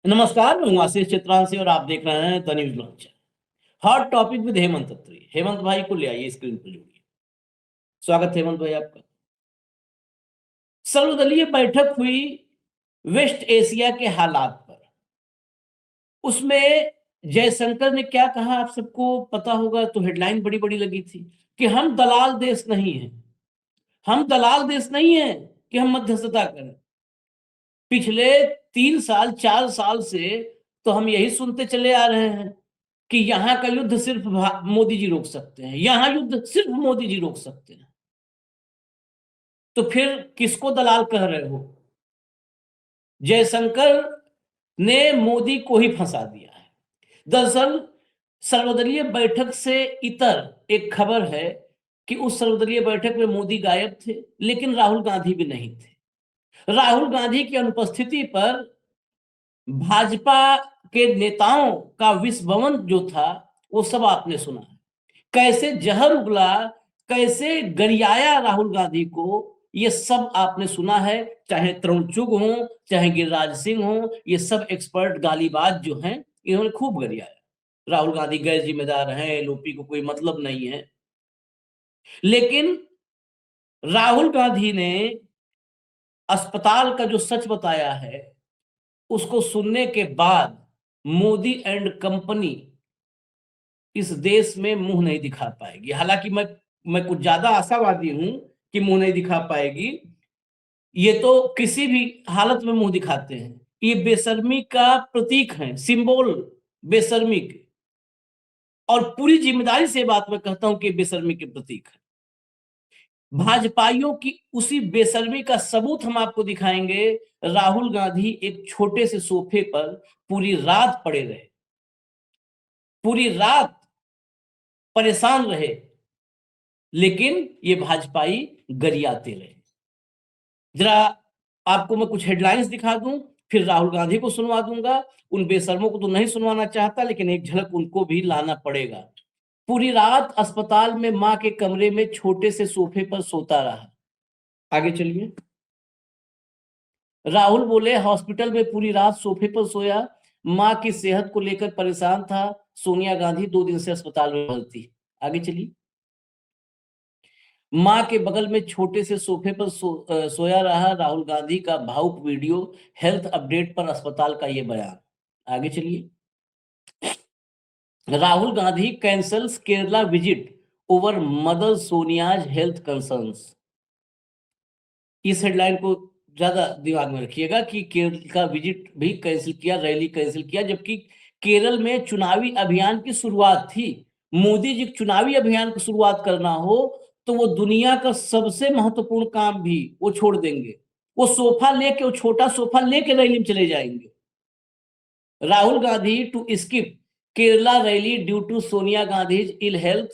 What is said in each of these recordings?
नमस्कार, मैं हूं आशीष चित्रांशी और आप देख रहे हैं the news launch. Hot topic with Hemant Atri. Hemant भाई को ले आइए, स्क्रीन पर जोड़िए। स्वागत है हेमंत भाई आपका। सर्वदलीय बैठक हुई वेस्ट एशिया के हालात पर। उसमें जयशंकर ने क्या कहा आप सबको पता होगा, तो हेडलाइन बड़ी बड़ी लगी थी कि हम दलाल देश नहीं है, हम दलाल देश नहीं है कि हम मध्यस्थता करें। पिछले 3 साल 4 साल से तो हम यही सुनते चले आ रहे हैं कि यहां का युद्ध सिर्फ मोदी जी रोक सकते हैं, यहां युद्ध सिर्फ मोदी जी रोक सकते हैं। तो फिर किसको दलाल कह रहे हो? जयशंकर ने मोदी को ही फंसा दिया है। दरअसल सर्वदलीय बैठक से इतर एक खबर है कि उस सर्वदलीय बैठक में मोदी गायब थे, लेकिन राहुल गांधी भी नहीं थे। राहुल गांधी की अनुपस्थिति पर भाजपा के नेताओं का विस्फवन जो था वो सब आपने सुना। कैसे जहर उगला, कैसे गरियाया राहुल गांधी को, ये सब आपने सुना है। चाहे तरुण चुग हो, चाहे गिरिराज सिंह हो, ये सब एक्सपर्ट गालीबाज जो हैं, इन्होंने खूब गरियाया। राहुल गांधी गैर जिम्मेदार हैं, एलओपी को कोई मतलब नहीं है। लेकिन राहुल गांधी ने अस्पताल का जो सच बताया है, उसको सुनने के बाद मोदी एंड कंपनी इस देश में मुंह नहीं दिखा पाएगी। हालांकि मैं कुछ ज्यादा आशावादी हूं कि मुंह नहीं दिखा पाएगी। ये तो किसी भी हालत में मुंह दिखाते हैं। ये बेशर्मी का प्रतीक है, सिंबल बेशर्मी के। और पूरी जिम्मेदारी से बात मैं कहता हूं कि बेशर्मी के प्रतीक है। भाजपाइयों की उसी बेशर्मी का सबूत हम आपको दिखाएंगे। राहुल गांधी एक छोटे से सोफे पर पूरी रात पड़े रहे, पूरी रात परेशान रहे, लेकिन ये भाजपाई गरियाते रहे। जरा आपको मैं कुछ हेडलाइंस दिखा दूं, फिर राहुल गांधी को सुनवा दूंगा। उन बेशर्मों को तो नहीं सुनवाना चाहता, लेकिन एक झलक उनको भी लाना पड़ेगा। पूरी रात अस्पताल में मां के कमरे में छोटे से सोफे पर सोता रहा। आगे चलिए। राहुल बोले, हॉस्पिटल में पूरी रात सोफे पर सोया, मां की सेहत को लेकर परेशान था। सोनिया गांधी 2 दिन से अस्पताल में भर्ती। आगे चलिए। मां के बगल में छोटे से सोफे पर सोया रहा राहुल गांधी का भावुक वीडियो। हेल्थ अपडेट पर अस्पताल का यह बयान। आगे चलिए। Rahul Gandhi cancels Kerala visit over mother सोनियाज health concerns. इस हेडलाइन को ज्यादा दिमाग में रखिएगा कि केरल का विजिट भी कैंसिल किया, रैली कैंसिल किया, जबकि केरल में चुनावी अभियान की शुरुआत थी। मोदी जी चुनावी अभियान की शुरुआत करना हो तो वो दुनिया का सबसे महत्वपूर्ण काम भी वो छोड़ देंगे। वो सोफा लेके, वो छोटा सोफा लेके रैली में चले जाएंगे। Rahul Gandhi to skip Kerala rally due to Sonia Gandhi ill health,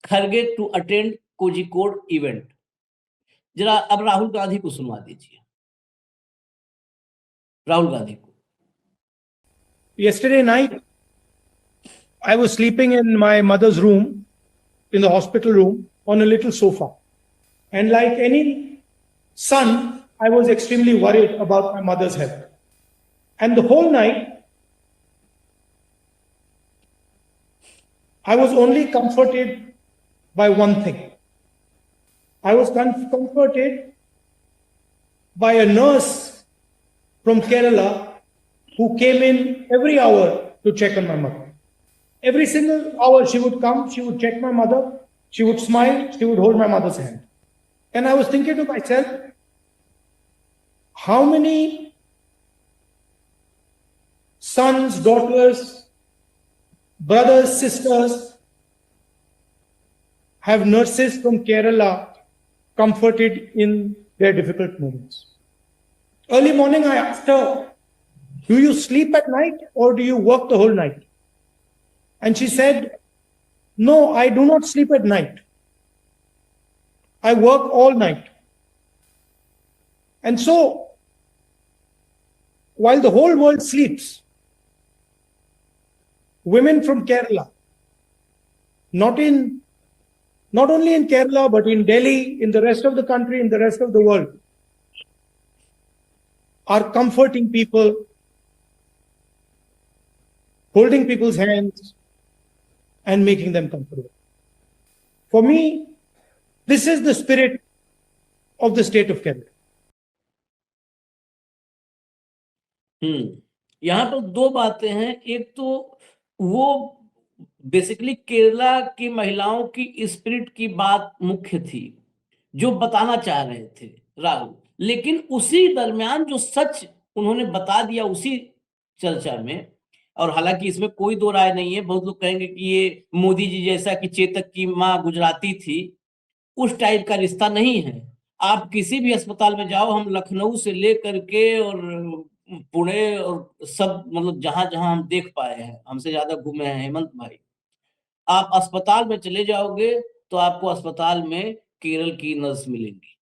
Kharge to attend Kozhikode event. जरा अब राहुल गांधी को सुनवा दीजिए। राहुल गांधी को। Yesterday night, I was sleeping in my mother's room, in the hospital room, on a little sofa. And like any son, I was extremely worried about my mother's health. And the whole night, I was only comforted by one thing. I was comforted by a nurse from Kerala who came in every hour to check on my mother. Every single hour she would come, she would check my mother, she would smile, she would hold my mother's hand. And I was thinking to myself, how many sons, daughters, brothers, sisters have nurses from Kerala comforted in their difficult moments? Early morning, I asked her, do you sleep at night or do you work the whole night? And she said, no, I do not sleep at night. I work all night. And so, while the whole world sleeps, women from Kerala, not only in Kerala, but in Delhi, in the rest of the country, in the rest of the world, are comforting people holding people's hands and making them comfortable. For me, this is the spirit of the state of Kerala. यहाँ पर दो बातें हैं। एक तो वो basically Kerala की महिलाओं की स्पिरिट की बात मुख्य थी, जो बताना चाह रहे थे राहुल, लेकिन उसी दरमियान जो सच उन्होंने बता दिया उसी चर्चा में, और हालांकि इसमें कोई दो राय नहीं है, बहुत लोग कहेंगे कि ये मोदी जी जैसा कि चेतक की माँ गुजराती थी, उस टाइप का रिश्ता नहीं है। आप किसी भी अस्पताल में जाओ, हम लखनऊ से लेकर के और पुणे और सब मतलब जहां जहां हम देख पाए हैं, हमसे ज्यादा घूमे हैं हेमंत भाई, आप अस्पताल में चले जाओगे तो आपको अस्पताल में केरल की नर्स मिलेंगी।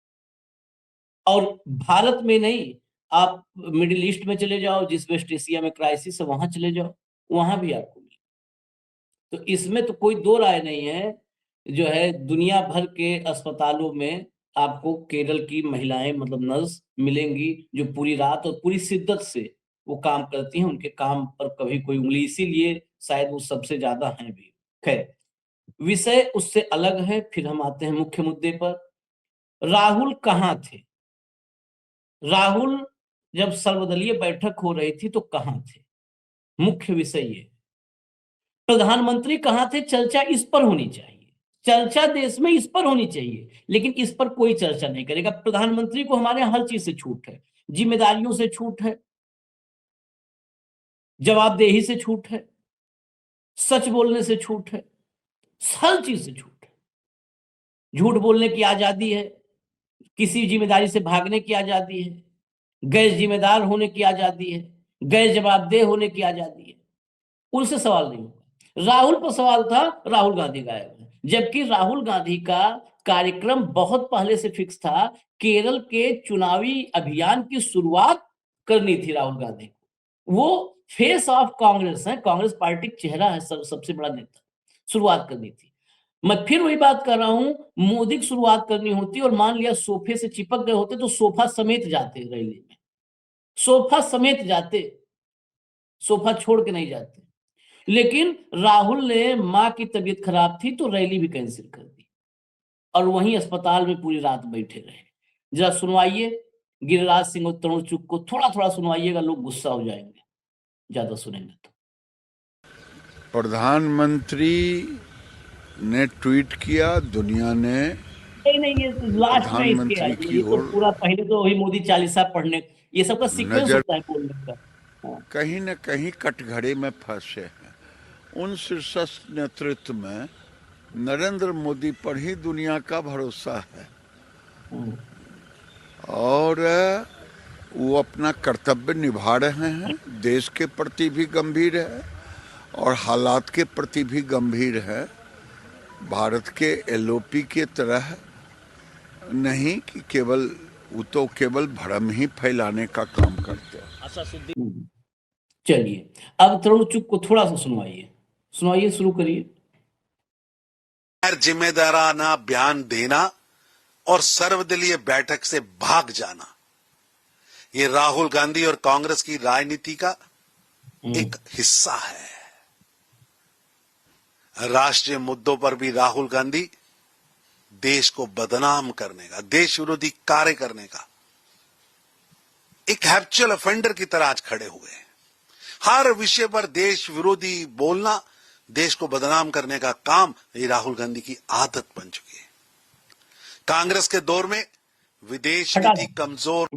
और भारत में नहीं, आप मिडिल ईस्ट में चले जाओ, जिस वेस्ट एशिया में क्राइसिस है वहां चले जाओ, वहां भी आपको मिले। तो इसमें तो कोई दो राय नहीं है, जो है दुनिया भर के अस्पतालों में आपको केरल की महिलाएं मतलब नर्स मिलेंगी, जो पूरी रात और पूरी शिद्दत से वो काम करती हैं, उनके काम पर कभी कोई उंगली, इसीलिए शायद वो सबसे ज्यादा हैं भी। खैर, विषय उससे अलग है। फिर हम आते हैं मुख्य मुद्दे पर। राहुल कहाँ थे? राहुल जब सर्वदलीय बैठक हो रही थी तो कहाँ थे? मुख्य विषय ये। प्रधानमंत्री कहाँ थे? चर्चा इस पर होनी चाहिए, चर्चा देश में इस पर होनी चाहिए, लेकिन इस पर कोई चर्चा नहीं करेगा। प्रधानमंत्री को हमारे हर चीज से छूट है, जिम्मेदारियों से छूट है, जवाबदेही से छूट है, सच बोलने से छूट है, हर चीज से छूट है। झूठ बोलने की आजादी है, किसी जिम्मेदारी से भागने की आजादी है, गैर जिम्मेदार होने की आजादी है, गैर जवाबदेह होने की आजादी है। उनसे सवाल नहीं होगा। राहुल पर सवाल था, राहुल गांधी गायब है, जबकि राहुल गांधी का कार्यक्रम बहुत पहले से फिक्स था। केरल के चुनावी अभियान की शुरुआत करनी थी राहुल गांधी को। वो फेस ऑफ कांग्रेस है, कांग्रेस पार्टी चेहरा है, सबसे बड़ा नेता, शुरुआत करनी थी। मैं फिर वही बात कर रहा हूं, मोदी की शुरुआत करनी होती और मान लिया सोफे से चिपक गए होते तो सोफा समेत जाते, रैली में सोफा समेत जाते, सोफा छोड़ के नहीं जाते। लेकिन राहुल ने मां की तबीयत खराब थी तो रैली भी कैंसिल कर दी और वहीं अस्पताल में पूरी रात बैठे रहे। जरा सुनवाइए गिरिराज सिंह और तरुण चुग को, थोड़ा थोड़ा सुनवाइएगा, लोग गुस्सा हो जाएंगे ज्यादा सुनेंगे तो। प्रधानमंत्री ने ट्वीट किया, दुनिया ने नहीं, ये लास्ट में इसके है, प्रधानमंत्री की ये तो ओर पूरा पहले तो वही मोदी चालीसा पढ़ने, ये सबका सीक्वेंस नजर होता है बोलने का। हाँ। कहीं न कहीं कटघरे में फंसे हैं। उन शीर्षस्थ नेतृत्व में नरेंद्र मोदी पर ही दुनिया का भरोसा है और वो अपना कर्तव्य निभा रहे हैं, देश के प्रति भी गंभीर है और हालात के प्रति भी गंभीर है। भारत के एलओपी के तरह नहीं कि केवल वो तो केवल भ्रम ही फैलाने का काम करते हैं। चलिए अब तरुण चुग को थोड़ा सा सुनवाइए, शुरू करिए। जिम्मेदाराना बयान देना और सर्वदलीय बैठक से भाग जाना, ये राहुल गांधी और कांग्रेस की राजनीति का एक हिस्सा है। राष्ट्रीय मुद्दों पर भी राहुल गांधी देश को बदनाम करने का, देश विरोधी कार्य करने का एक हैप्चुअल ऑफेंडर की तरह आज खड़े हुए हैं। हर विषय पर देश विरोधी बोलना, देश को बदनाम करने का काम ये राहुल गांधी की आदत बन चुकी है। कांग्रेस के दौर में विदेश नीति कमजोर,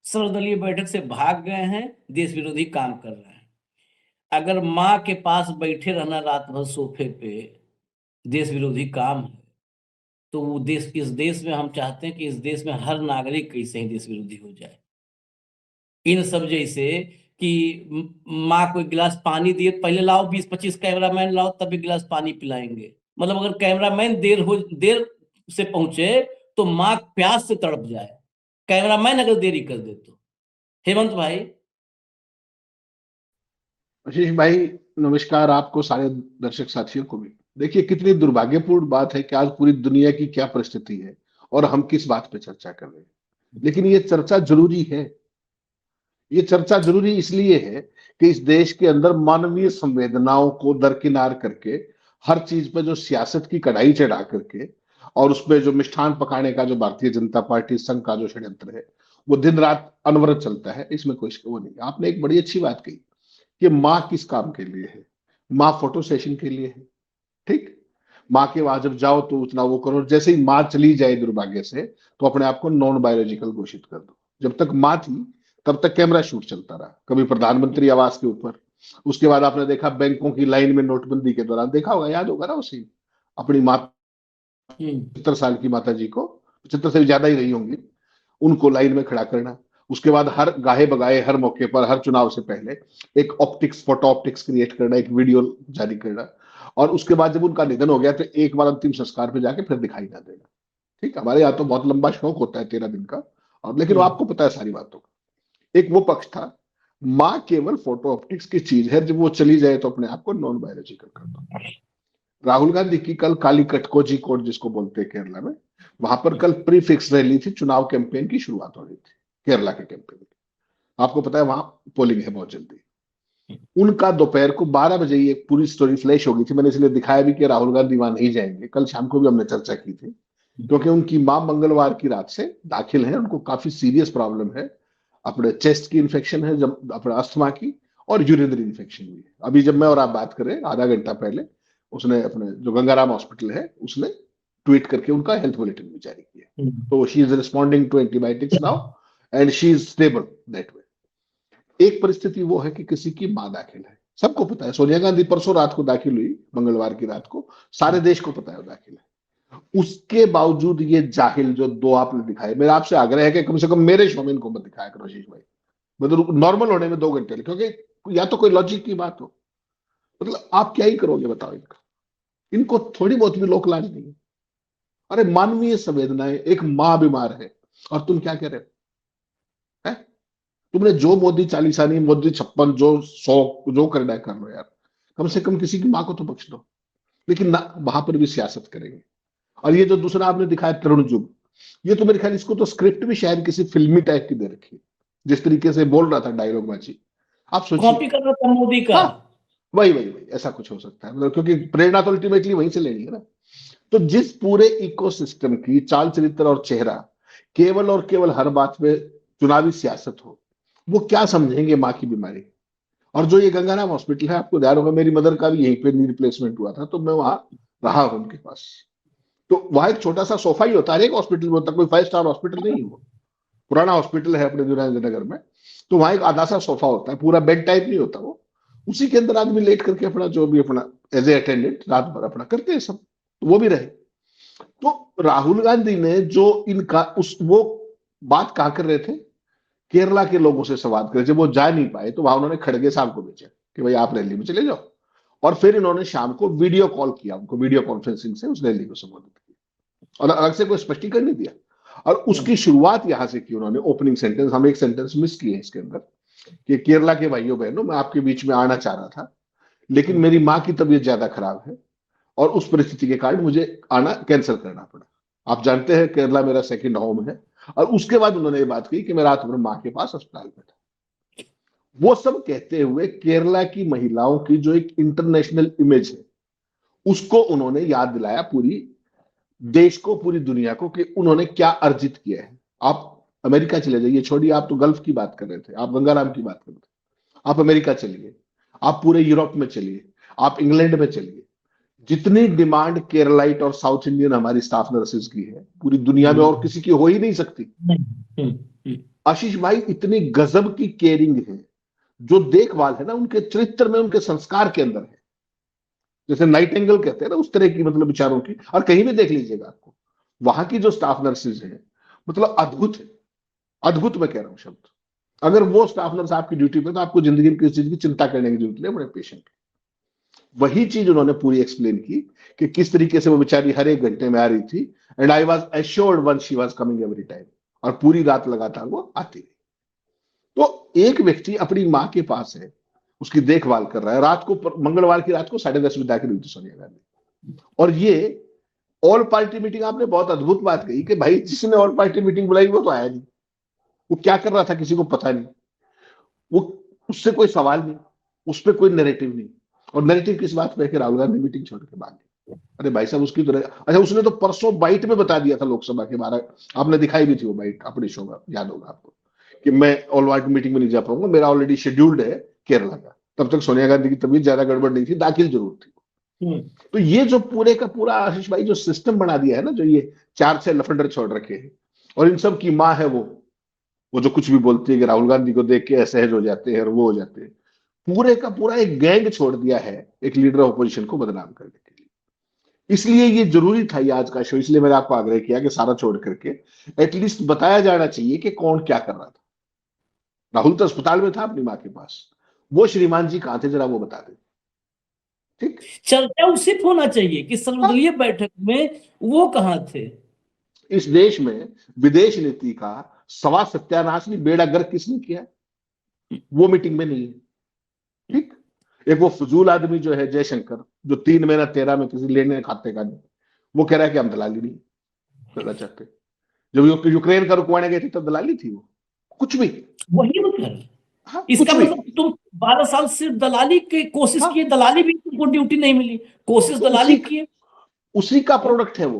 सर्वदलीय बैठक से भाग गए हैं, देश विरोधी काम कर रहे हैं। अगर मां के पास बैठे रहना रात भर सोफे पे देश विरोधी काम है, तो वो इस देश में हम चाहते हैं कि इस देश में हर नागरिक कैसे ही देश विरोधी हो जाए। इन सब जैसे कि माँ को एक गिलास पानी दिए, पहले लाओ 20-25 कैमरामैन लाओ तब एक गिलास पानी पिलाएंगे। मतलब अगर कैमरामैन देर से पहुंचे तो माँ प्यास से तड़प जाए, कैमरामैन अगर देरी कर दे तो। हेमंत भाई। आशीष भाई नमस्कार, आपको सारे दर्शक साथियों को भी। देखिए कितनी दुर्भाग्यपूर्ण बात है कि आज पूरी दुनिया की क्या परिस्थिति है और हम किस बात पे चर्चा कर रहे हैं, लेकिन ये चर्चा जरूरी है ये चर्चा जरूरी इसलिए है कि इस देश के अंदर मानवीय संवेदनाओं को दरकिनार करके हर चीज पे जो सियासत की कढ़ाई चढ़ा करके और उसपे जो मिष्ठान पकाने का जो भारतीय जनता पार्टी संघ का जो षड्यंत्र है वो दिन रात अनवरत चलता है, इसमें कोई वो नहीं। आपने एक बड़ी अच्छी बात कही कि माँ किस काम के लिए है। माँ फोटो सेशन के लिए है, ठीक। माँ के वहां जब जाओ तो उतना वो करो, जैसे ही माँ चली जाए दुर्भाग्य से तो अपने आप को नॉन बायोलॉजिकल घोषित कर दो। जब तक माँ थी तब तक कैमरा शूट चलता रहा, कभी प्रधानमंत्री आवास के ऊपर, उसके बाद आपने देखा बैंकों की लाइन में नोटबंदी के दौरान, देखा होगा, याद होगा ना उसी, अपनी माँ 75 साल की माता जी को, 75 से ज्यादा ही रही होंगी, उनको लाइन में खड़ा करना। उसके बाद हर गाहे बगाए हर मौके पर हर चुनाव से पहले एक ऑप्टिक्स, फोटो ऑप्टिक्स क्रिएट करना, एक वीडियो जारी करना, और उसके बाद जब उनका निधन हो गया तो एक बार अंतिम संस्कार पे जाके फिर दिखाई ना देना। ठीक, हमारे यहाँ तो बहुत लंबा शौक होता है 13 दिन का, और लेकिन वो आपको पता है सारी बातों का। एक वो पक्ष था। माँ केवल फोटो ऑप्टिक्स की चीज है, जब वो चली जाए तो अपने आप को नॉन बायोलॉजिकल कर दो। राहुल गांधी की कल कालीकट कोझिकोड जिसको बोलते हैं केरला में, वहां पर कल प्रीफिक्स रैली थी, चुनाव कैंपेन की शुरुआत हो रही थी केरला के कैंपेन की। आपको पता है वहां पोलिंग है बहुत जल्दी। उनका दोपहर को 12 बजे ये पूरी स्टोरी फ्लैश हो गई थी, मैंने इसलिए दिखाया भी कि राहुल गांधी वहां नहीं जाएंगे। कल शाम को भी हमने चर्चा की थी, क्योंकि उनकी मां मंगलवार की रात से दाखिल है, उनको काफी सीरियस प्रॉब्लम है, अपने चेस्ट की इन्फेक्शन है, जब अपने अस्थमा की, और यूरिनरी इन्फेक्शन भी है। अभी जब मैं और आप बात करें आधा घंटा पहले उसने अपने जो गंगाराम हॉस्पिटल है उसने ट्वीट करके उनका हेल्थ बुलेटिन भी जारी किया। तो she is responding to antibiotics now and she is stable that way. एक परिस्थिति वो है कि किसी की मां दाखिल है, सबको पता है, सोनिया गांधी परसों रात को दाखिल हुई, मंगलवार की रात को, सारे देश को पता है वो दाखिल है। उसके बावजूद ये जाहिल जो दो आपने दिखाए, मेरा आपसे आग्रह है कि कम से कम मेरे शो में इनको मत दिखाया करो आशीष भाई, मतलब नॉर्मल होने में 2 घंटे लगे, क्योंकि या तो कोई लॉजिक की बात हो, मतलब आप क्या ही करोगे बताओ इनका, इनको थोड़ी बहुत भी लोक लाज नहीं है। अरे मानवीय संवेदनाएं, एक मां बीमार है और तुम क्या कह रहे हो, है? तुमने जो मोदी चालीसानी, मोदी 56, जो 100 जो करना है कर लो यार, कम से कम किसी की मां को तो बख्श दो। लेकिन ना, वहां पर भी सियासत करेंगे। और ये जो दूसरा आपने दिखाया तरुण जुग, ये तो मेरे ख्याल इसको तो स्क्रिप्ट भी शायद किसी फिल्मी टाइप की दे रखी है, जिस तरीके से बोल रहा था डायलॉग बाजी, आप सोचिए। कॉपी कर रहा था मोदी का। हाँ, वही वही वही ऐसा कुछ हो सकता है, मतलब क्योंकि प्रेरणा तो अल्टीमेटली वहीं से लेनी है ना। तो जिस पूरे इकोसिस्टम की चाल चरित्र और चेहरा केवल और केवल हर बात में चुनावी सियासत हो, वो क्या समझेंगे माँ की बीमारी। और जो ये गंगाराम हॉस्पिटल है, आपको ध्यान होगा मेरी मदर का भी यहीं पे नी रिप्लेसमेंट हुआ था, तो मैं वहां रहा हूं उनके पास। तो वहां एक छोटा सा सोफा ही होता है, एक हॉस्पिटल में होता, कोई 5 स्टार हॉस्पिटल नहीं है वो, पुराना हॉस्पिटल है अपने नगर में। तो वहां एक आधा सा सोफा होता है, पूरा बेड टाइप नहीं होता वो, उसी के अंदर आदमी लेट करके अपना जो भी अपना एज ए अटेंडेंट रात भर अपना करते हैं सब, तो वो भी रहे। तो राहुल गांधी ने जो इनका उस वो बात कहा कर रहे थे, केरला के लोगों से संवाद करे, जब वो जा नहीं पाए तो वहां उन्होंने खड़गे साहब को भेजा कि भाई आप रैली में चले जाओ, और फिर इन्होंने शाम को वीडियो कॉल किया, उनको वीडियो कॉन्फ्रेंसिंग से उस रैली को संबोधित किया, और अलग से कोई स्पष्टीकरण नहीं दिया। और उसकी शुरुआत यहां से की उन्होंने, ओपनिंग सेंटेंस, हम एक सेंटेंस मिस किए इसके अंदर, कि केरला के भाइयों बहनों, मैं आपके बीच में आना चाह रहा था, लेकिन मेरी माँ की तबीयत ज्यादा खराब है और उस परिस्थिति के कारण मुझे आना कैंसिल करना पड़ा। आप जानते हैं केरला मेरा सेकंड होम है। और उसके बाद उन्होंने ये बात कही कि मैं रात भर माँ के पास अस्पताल में था। वो सब कहते हुए केरला की महिलाओं की जो एक इंटरनेशनल इमेज है उसको उन्होंने याद दिलाया पूरी देश को, पूरी दुनिया को, कि उन्होंने क्या अर्जित किया है। आप अमेरिका चले जाइए, छोड़िए आप तो गल्फ की बात कर रहे थे, आप गंगाराम की बात कर रहे थे, आप अमेरिका चलिए, आप पूरे यूरोप में चलिए, आप इंग्लैंड में चलिए, जितनी डिमांड केरलाइट और साउथ इंडियन हमारी स्टाफ नर्सेज की है पूरी दुनिया में और किसी की हो ही नहीं सकती। आशीष भाई, इतनी गजब की केयरिंग है, जो देखभाल है ना उनके चरित्र में, उनके संस्कार के अंदर है, जैसे नाइटिंगेल कहते हैं ना, उस तरह की मतलब विचारों की। और कहीं भी देख लीजिएगा आपको, वहां की जो स्टाफ नर्सेज है, मतलब अद्भुत है, अद्भुत मैं कह रहा हूं शब्द। अगर वो स्टाफ नर्स आपकी ड्यूटी पे, तो आपको जिंदगी में किसी चीज की चिंता करने की जरूरत नहीं, बड़े पेशेंट। वही चीज उन्होंने पूरी एक्सप्लेन की कि किस तरीके से वो बेचारी हर एक घंटे में आ रही थी, and I was assured one she was coming every time, और पूरी रात लगातार वो आती रही। तो एक व्यक्ति अपनी माँ के पास है, उसकी देखभाल कर रहा है, रात को मंगलवार की रात को 10:30 बजे दाखिल हुई थी सोनिया गांधी। और ये ऑल पार्टी मीटिंग, आपने बहुत अद्भुत बात कही कि भाई जिसने ऑल पार्टी मीटिंग बुलाई वो तो आया नहीं, वो क्या कर रहा था किसी को पता नहीं। उससे कोई सवाल नहीं, उस पर कोई नैरेटिव नहीं। और नैरेटिव किस बात पे है कि राहुल गांधी मीटिंग छोड़ के भाग गए। अरे भाई साहब, उसकी तो अच्छा, उसने तो परसों बाइट में बता दिया था लोकसभा के बारे, आपने दिखाई भी थी वो बाइट अपने शो में, याद होगा आपको, कि मैं ऑल पार्टी मीटिंग में नहीं जा पाऊंगा, मेरा ऑलरेडी शेड्यूल्ड है केरला का। तब तक सोनिया गांधी की तबीयत ज्यादा गड़बड़ नहीं थी, दाखिल जरूर थी। तो ये जो पूरे का पूरा आशीष भाई जो सिस्टम बना दिया है ना, जो ये 4-6 लफंडर छोड़ रखे हैं, और इन सब की माँ है वो जो कुछ भी बोलती है कि राहुल गांधी को देख के असहज हो जाते हैं और वो हो जाते हैं, पूरे का पूरा एक गैंग छोड़ दिया है एक लीडर ऑफ अपोजिशन को बदनाम करने के लिए। इसलिए ये जरूरी था ये आज का शो, इसलिए मैंने आपको आग्रह किया कि सारा छोड़ करके एटलीस्ट बताया जाना चाहिए कि कौन क्या कर रहा था। राहुल तो अस्पताल में था अपनी माँ के पास, वो श्रीमान जी कहां थे जरा वो बता दें। ठीक। चर्चा उसी पे होना चाहिए कि हाँ, सर्वदलीय बैठक में वो कहाँ थे। इस देश में विदेश नीति का सवा सत्यानाश नहीं, बेड़ा गर्क किसने किया, वो मीटिंग में नहीं है। ठीक। एक वो फजूल आदमी जो है जयशंकर, जो 3 महीना 13 में किसी लेने खाते का नहीं, वो कह रहा है कि हम दलाली नहीं करना चाहते। जब यूक्रेन का रुकवाने गए थे तब दलाली थी वो, कुछ भी। वही मतलब, हाँ, कुछ इसका भी। मतलब तुम 12 साल सिर्फ दलाली की कोशिश हाँ, किए, दलाली भी तुमको ड्यूटी नहीं मिली, कोशिश तो दलाली किए। उसी का प्रोडक्ट है वो,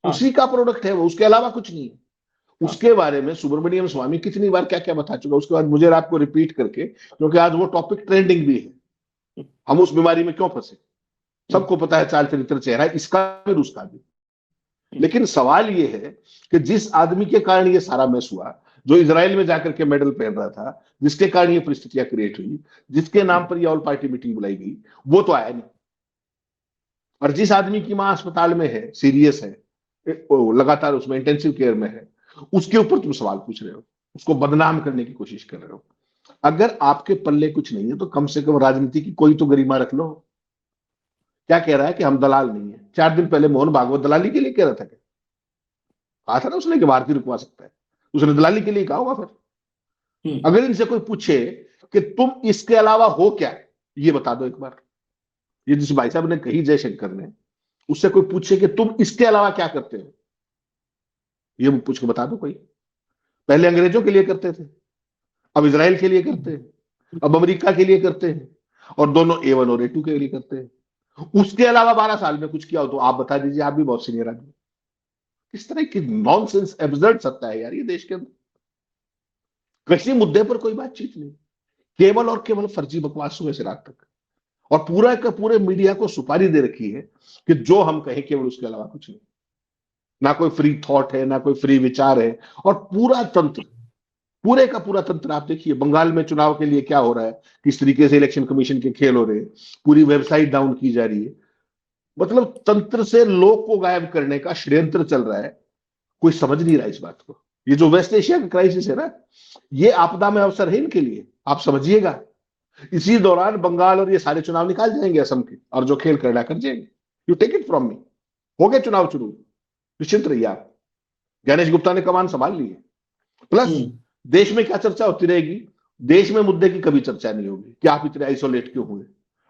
हाँ उसी का प्रोडक्ट है वो, उसके अलावा कुछ नहीं है। हाँ उसके बारे में सुब्रमण्यम स्वामी कितनी बार क्या क्या बता चुका, उसके बाद मुझे और आपको रिपीट करके, क्योंकि आज वो टॉपिक ट्रेंडिंग भी है। हम उस बीमारी में क्यों फंसे, सबको पता है चाल चरित्र चेहरा है इसका भी उसका भी। लेकिन सवाल ये है कि जिस आदमी के कारण ये सारा मैस हुआ, जो इजराइल में जाकर के मेडल पहन रहा था, जिसके कारण ये परिस्थितियां क्रिएट हुई, जिसके नाम पर ये ऑल पार्टी मीटिंग बुलाई गई, वो तो आया नहीं। और जिस आदमी की मां अस्पताल में है, सीरियस है, लगातार उसमें इंटेंसिव केयर में है, उसके ऊपर तुम सवाल पूछ रहे हो, उसको बदनाम करने की कोशिश कर रहे हो। अगर आपके पल्ले कुछ नहीं है तो कम से कम राजनीति की कोई तो गरिमा रख लो। क्या कह रहा है कि हम दलाल नहीं है। 4 दिन पहले मोहन भागवत दलाली के लिए कह रहा था, कहा था ना उसने कि भारतीय रुकवा सकता है, उसने दलाली के लिए कहा होगा। फिर अगर इनसे कोई पूछे कि तुम इसके अलावा हो क्या, ये बता दो एक बार। ये जिस भाई साहब ने कही जयशंकर ने, उससे कोई पूछे कि तुम इसके अलावा क्या करते हो, ये पूछ के बता दो कोई। पहले अंग्रेजों के लिए करते थे, अब इजराइल के लिए करते हैं, अब अमेरिका के लिए करते हैं, और दोनों A1 और A2 के लिए करते हैं। उसके अलावा 12 साल में कुछ किया हो तो आप बता दीजिए, आप भी बहुत सीनियर आदमी। किस तरह की नॉनसेंस एब्सर्ड सत्ता है यार ये देश के अंदर। किसी मुद्दे पर कोई बातचीत नहीं, केवल और केवल फर्जी बकवास सुबह से रात तक। और पूरा का पूरे मीडिया को सुपारी दे रखी है कि जो हम कहें केवल उसके अलावा कुछ नहीं। ना कोई फ्री थॉट है, ना कोई फ्री विचार है। और पूरा तंत्र, पूरे का पूरा तंत्र आप देखिए, बंगाल में चुनाव के लिए क्या हो रहा है, किस तरीके से इलेक्शन कमीशन के खेल हो रहे हैं, पूरी वेबसाइट डाउन की जा रही है। मतलब तंत्र से लोग को गायब करने का षड्यंत्र चल रहा है। कोई समझ नहीं रहा इस बात को। ये जो वेस्ट एशिया का क्राइसिस है ना, ये आपदा में अवसर है इनके लिए, आप समझिएगा। इसी दौरान बंगाल और ये सारे चुनाव निकाल जाएंगे असम के, और जो खेल करना कर जाएंगे। You take it from me, हो गए चुनाव शुरू, निश्चिंत रहिए आप। गणेश गुप्ता ने कमान संभाल ली है। प्लस देश में क्या चर्चा होती रहेगी, देश में मुद्दे की कभी चर्चा नहीं होगी कि आप इतने आइसोलेट क्यों हुए,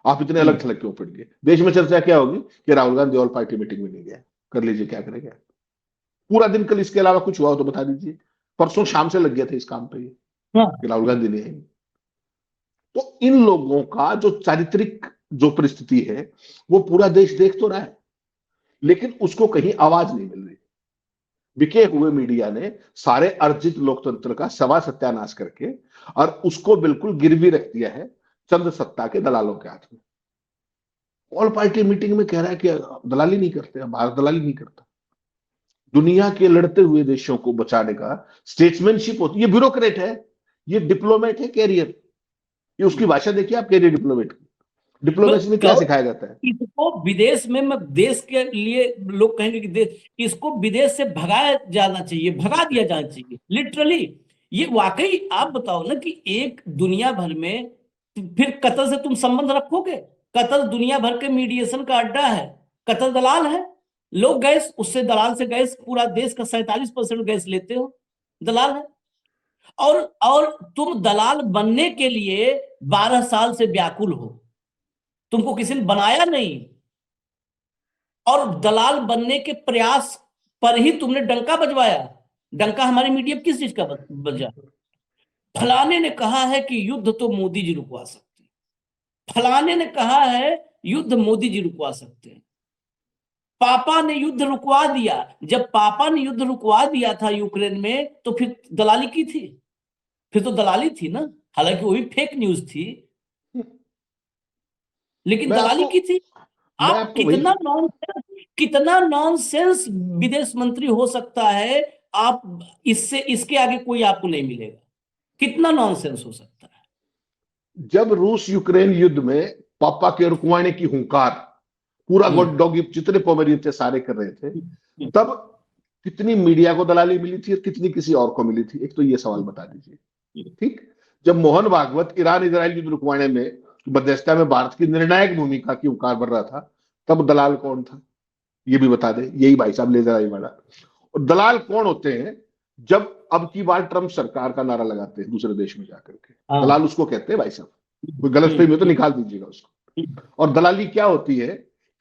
आप इतने अलग थलग क्यों पड़ गए। देश में चर्चा क्या होगी कि Rahul Gandhi all party meeting में नहीं गया, कर लीजिए क्या करेगा। पूरा दिन कल इसके अलावा कुछ हुआ हो तो बता दीजिए। परसों शाम से लग गया था इस काम पे कि राहुल गांधी नहीं आएंगे। तो इन लोगों का जो चारित्रिक जो परिस्थिति है वो पूरा देश देख तो रहा है, लेकिन उसको कहीं आवाज नहीं मिल रही। बिके हुए मीडिया ने सारे अर्जित लोकतंत्र का सवा सत्यानाश करके और उसको बिल्कुल गिरवी रख दिया है चंद सत्ता के दलालों के हाथ में। ऑल पार्टी मीटिंग में कह रहा है कि दलाली नहीं करते, भारत दलाली नहीं करता। दुनिया के लड़ते हुए देशों को बचाने का स्टेट्समैनशिप होती है। ये ब्यूरोक्रेट है, ये डिप्लोमेट है कैरियर। ये उसकी भाषा देखिए आप, कैरियर डिप्लोमेट की। डिप्लोमेसी में क्या सिखाया जाता है। इसको विदेश में, मैं देश के लिए लोग कहेंगे कि देश, इसको विदेश से भगाया जाना चाहिए, भगा दिया जाना चाहिए लिटरली। ये वाकई आप बताओ ना कि एक दुनिया भर में, फिर कतर से तुम संबंध रखोगे? कतर दुनिया भर के मीडिएशन का अड्डा है, कतर दलाल है। लोग गैस, उससे दलाल से गैस, पूरा देश का 47% गैस लेते हो, दलाल है। और तुम दलाल बनने के लिए 12 साल से व्याकुल हो, तुमको किसी ने बनाया नहीं, और दलाल बनने के प्रयास पर ही तुमने डंका बजवाया। डंका हमारे मीडिया किस चीज का बजा? फलाने ने कहा है कि युद्ध तो मोदी जी रुकवा सकते हैं, फलाने ने कहा है युद्ध मोदी जी रुकवा सकते हैं, पापा ने युद्ध रुकवा दिया। जब पापा ने युद्ध रुकवा दिया था यूक्रेन में, तो फिर दलाली की थी, फिर तो दलाली थी ना, हालांकि वो भी फेक न्यूज थी, लेकिन मैं दलाली आपको की थी। मैं आप आपको वही कितना नॉनसेंस विदेश मंत्री हो सकता है, आप इससे इसके आगे कोई आपको नहीं मिलेगा, कितना नॉनसेंस हो सकता है। जब रूस यूक्रेन युद्ध में पापा के रुकवाने की हुंकार पूरा हम्म, डॉगी जितने पोमेरियन थे सारे कर रहे थे, हम्म, तब कितनी मीडिया को दलाली मिली थी और कितनी किसी और को मिली थी? एक तो ये सवाल बता दीजिए। ठीक, जब मोहन भागवत ईरान इजराइल युद्ध रुकवाने में मध्यस्थता में भारत की निर्णायक भूमिका की हुंकार भर रहा था, तब दलाल कौन था? ये भी बता दे, यही भाई साहब लेजर आई वाला। और दलाल कौन होते हैं? जब अब की बार ट्रंप सरकार का नारा लगाते हैं दूसरे देश में जाकर के, हाँ, दलाल उसको कहते हैं भाई साहब। कोई गलत फहमी हो तो निकाल दीजिएगा उसको। और दलाली क्या होती है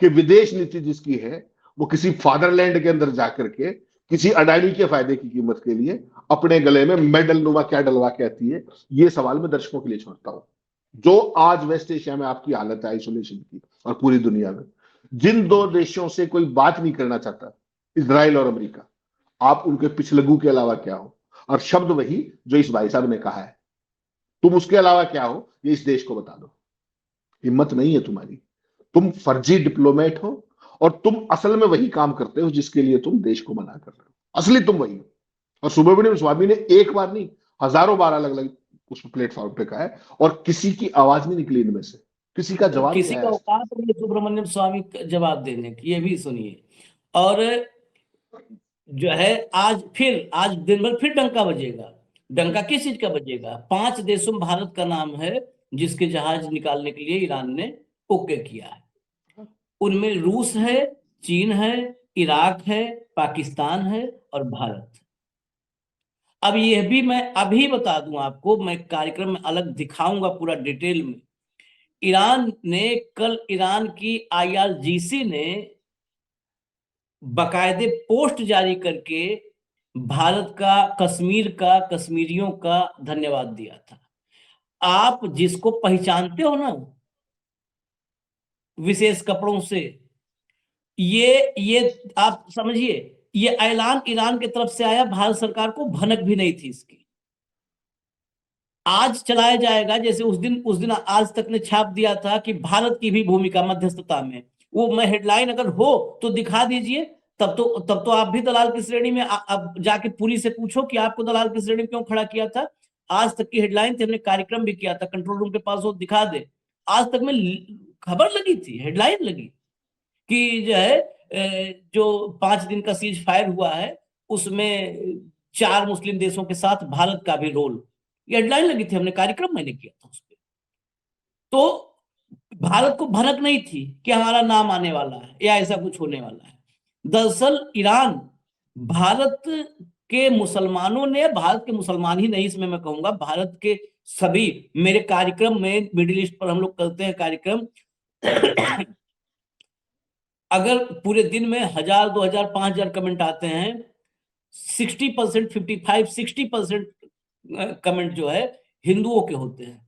कि विदेश नीति जिसकी है वो किसी फादरलैंड के अंदर जाकर के किसी अडानी के फायदे की कीमत के लिए अपने गले में मेडल नुमा क्या डलवा के आती है। ये सवाल मैं दर्शकों के लिए छोड़ता हूं। जो आज वेस्ट एशिया में आपकी हालत है आइसोलेशन की, और पूरी दुनिया में जिन दो देशों से कोई बात नहीं करना चाहता, इजराइल और अमेरिका, आप उनके पिछलगू के अलावा क्या हो? और शब्द वही जो इस भाई साहब ने कहा है, तुम उसके अलावा क्या हो, ये इस देश को बता दो। हिम्मत नहीं है तुम्हारी, तुम फर्जी डिप्लोमेट हो, और तुम असल में वही काम करते हो जिसके लिए तुम देश को मना कर रहे हो। असली तुम वही हो। और सुब्रमण्यम स्वामी ने एक बार नहीं, हजारों बार अलग अलग उस प्लेटफॉर्म पे कहा है, और किसी की आवाज नहीं निकली इनमें से, किसी का तो जवाब नहीं किसी आया का आज तक। औकात नहीं है सुब्रमण्यम स्वामी का जवाब देने की, ये भी सुनिए। और जो है आज दिन भर फिर डंका बजेगा। डंका किस चीज का बजेगा? 5 देशों में भारत का नाम है जिसके जहाज निकालने के लिए ईरान ने ओके किया है। उनमें रूस है, चीन है, इराक है, पाकिस्तान है और भारत। अब यह भी मैं अभी बता दूं आपको, मैं कार्यक्रम में अलग दिखाऊंगा पूरा डिटेल में। ईरान ने कल, ईरान की आईआरजीसी ने बाकायदे पोस्ट जारी करके भारत का, कश्मीर का, कश्मीरियों का धन्यवाद दिया था। आप जिसको पहचानते हो ना विशेष कपड़ों से, ये आप समझिए, ये ऐलान ईरान की तरफ से आया, भारत सरकार को भनक भी नहीं थी इसकी। आज चलाया जाएगा, जैसे उस दिन आज तक ने छाप दिया था कि भारत की भी भूमिका मध्यस्थता में। वो मैं हेडलाइन अगर हो तो दिखा दीजिए, तब तो आप भी दलाल की श्रेणी में। अब जाके पुरी से पूछो कि आपको दलाल की श्रेणी में क्यों खड़ा किया था। आज तक की हेडलाइन थी, हमने कार्यक्रम भी किया था, कंट्रोल रूम के पास हो, दिखा दे। आज तक में खबर लगी थी, हेडलाइन लगी कि जो है जो 5 दिन का सीज फायर हुआ है उसमें 4 मुस्लिम देशों के साथ भारत का भी रोल, ये हेडलाइन लगी थी, हमने कार्यक्रम मैंने किया था उस पर। तो भारत को भनक नहीं थी कि हमारा नाम आने वाला है या ऐसा कुछ होने वाला है। दरअसल ईरान, भारत के मुसलमानों ने, भारत के मुसलमान ही नहीं, इसमें मैं कहूंगा भारत के सभी, मेरे कार्यक्रम में मिडिल ईस्ट पर हम लोग करते हैं कार्यक्रम अगर पूरे दिन में 1000, 2000, 5000 कमेंट आते हैं, 60%, 55, 60% कमेंट जो है हिंदुओं के होते हैं।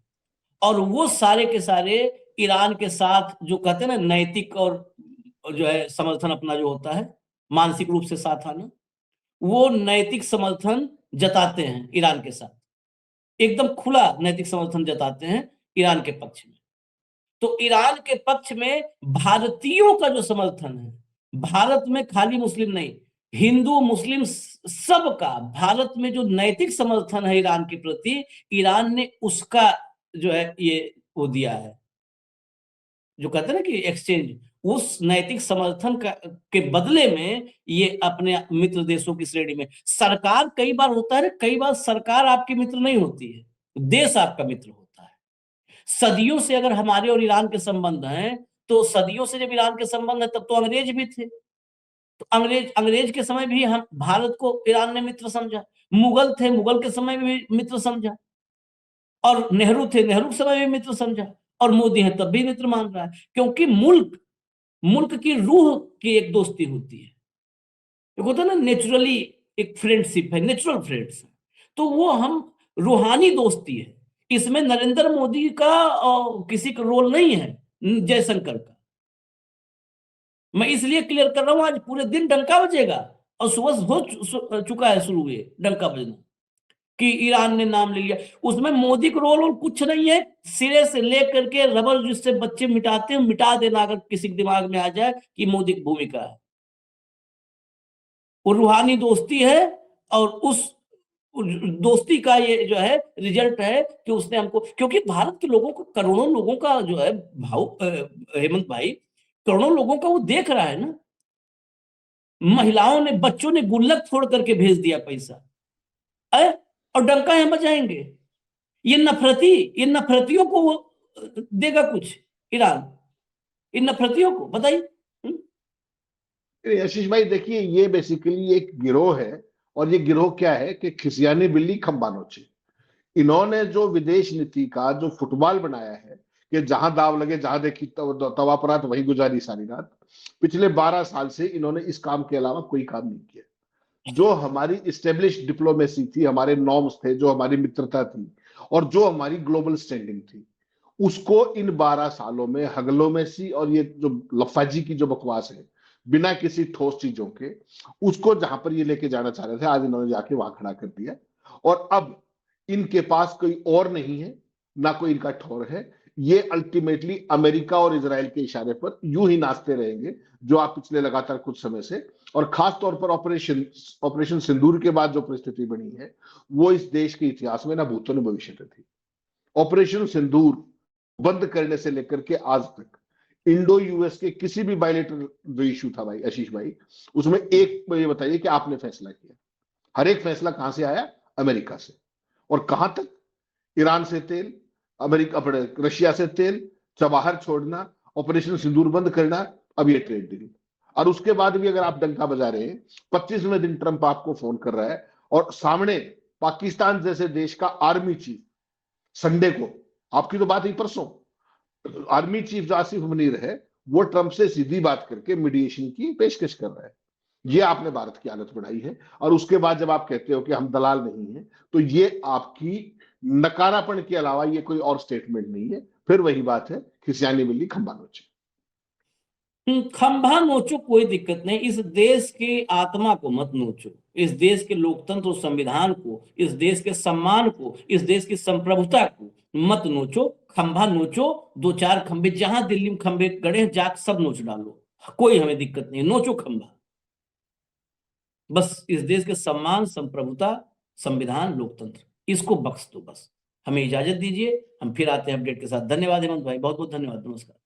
और वो सारे के सारे ईरान के साथ, जो कहते हैं ना नैतिक और जो है समर्थन अपना जो होता है, मानसिक रूप से साथ आना, वो नैतिक समर्थन जताते हैं ईरान के साथ, एकदम खुला नैतिक समर्थन जताते हैं ईरान के पक्ष में। तो ईरान के पक्ष में भारतीयों का जो समर्थन है, भारत में खाली मुस्लिम नहीं, हिंदू मुस्लिम सबका भारत में जो नैतिक समर्थन है ईरान के प्रति, ईरान ने उसका जो है ये वो दिया है, जो कहते हैं ना कि एक्सचेंज, उस नैतिक समर्थन के बदले में ये अपने मित्र देशों की श्रेणी में। सरकार कई बार होता है, कई बार सरकार आपकी मित्र नहीं होती है, देश आपका मित्र होता है। सदियों से अगर हमारे और ईरान के संबंध हैं, तो सदियों से जब ईरान के संबंध है तब तो अंग्रेज भी थे, तो अंग्रेज के समय भी हम, भारत को ईरान ने मित्र समझा। मुगल थे, मुगल के समय में भी मित्र समझा। और नेहरू थे, नेहरू के समय में मित्र समझा। और मोदी है तब भी मित्र मान रहा है, क्योंकि मुल्क की रूह की एक दोस्ती होती है, एक होता है ना नेचुरली, एक फ्रेंडशिप है, नेचुरल फ्रेंड्स। तो वो हम रूहानी दोस्ती है, इसमें नरेंद्र मोदी का किसी का रोल नहीं है, जयशंकर का। मैं इसलिए क्लियर कर रहा हूं, आज पूरे दिन डंका बजेगा और सुबह हो चुका है शुरू हुए डंका बजना कि ईरान ने नाम ले लिया। उसमें मोदी का रोल और कुछ नहीं है, सिरे से लेकर के रबर जिससे बच्चे मिटाते हैं मिटा देना, अगर किसी के दिमाग में आ जाए कि मोदी की भूमिका है। वो रूहानी दोस्ती है और उस दोस्ती का ये जो है रिजल्ट है कि उसने हमको, क्योंकि भारत के लोगों को, करोड़ों लोगों का जो है हेमंत भाई, करोड़ों लोगों का वो देख रहा है ना। महिलाओं ने, बच्चों ने गुल्लक फोड़ करके भेज दिया पैसा, और डंका यहां बजाएंगे। ये नफरतियों को वो देगा कुछ ईरान, इन नफरतियों को बताइए। आशीष भाई देखिए, ये बेसिकली एक गिरोह है, और ये गिरोह क्या है कि खिसियानी बिल्ली खंबा नोचे। इन्होंने जो विदेश नीति का जो फुटबॉल बनाया है कि जहां दाव लगे, जहां देखी तवा परात वही गुजारी सारी रात, पिछले 12 साल से इन्होंने इस काम के अलावा कोई काम नहीं किया। जो हमारी इस्टेब्लिश डिप्लोमेसी थी, हमारे नॉर्म्स थे, जो हमारी मित्रता थी और जो हमारी ग्लोबल स्टैंडिंग थी, उसको इन 12 सालों में हगलोमेसी और ये जो लफाजी की जो बकवास है बिना किसी ठोस चीजों के, उसको जहां पर ये लेके जाना चाह रहे थे, आज इन्होंने जाके वहां खड़ा कर दिया। और अब इनके पास कोई और नहीं है, ना कोई इनका ठौर है। ये अल्टीमेटली अमेरिका और इजराइल के इशारे पर यूं ही नाचते रहेंगे, जो आप पिछले लगातार कुछ समय से, और खास तौर पर ऑपरेशन सिंदूर के बाद जो परिस्थिति बनी है, वो इस देश के इतिहास में ना भूतों ने भविष्य में थी। ऑपरेशन सिंदूर बंद करने से लेकर के आज तक इंडो यूएस के किसी भी बायलेटरल जो इशू था भाई आशीष भाई, उसमें एक ये बताइए कि आपने फैसला किया। हर एक फैसला कहां से आया? अमेरिका से। और कहां तक? ईरान से तेल, अमेरिका रशिया से तेल, चबाहर छोड़ना, ऑपरेशन सिंदूर बंद करना, अब ये ट्रेड डील। और उसके बाद भी अगर आप डंका बजा रहे हैं, 25वें दिन ट्रंप आपको फोन कर रहा है और सामने पाकिस्तान जैसे देश का आर्मी चीफ संडे को, आपकी तो बात ही परसों, आर्मी चीफ जो आसिफ मुनीर है, वो ट्रंप से सीधी बात करके मीडिएशन की पेशकश कर रहा है। ये आपने भारत की हालत बढ़ाई है। और उसके बाद जब आप कहते हो कि हम दलाल नहीं है, तो ये आपकी नकारापन के अलावा ये कोई और स्टेटमेंट नहीं है। फिर वही बात है, खिसियानी बिल्ली खंबा नोचे। खंभा नोचो, कोई दिक्कत नहीं, इस देश की आत्मा को मत नोचो, इस देश के लोकतंत्र और संविधान को, इस देश के सम्मान को, इस देश की संप्रभुता को मत नोचो। खंभा नोचो, 2-4 खंभे जहां दिल्ली में खंभे गड़े जाकर सब नोच डालो, कोई हमें दिक्कत नहीं, नोचो खंभा। बस इस देश के सम्मान, संप्रभुता, संविधान, लोकतंत्र, इसको बख्श दो बस। हमें इजाजत दीजिए, हम फिर आते हैं अपडेट के साथ। धन्यवाद हेमंत भाई, बहुत बहुत धन्यवाद, नमस्कार।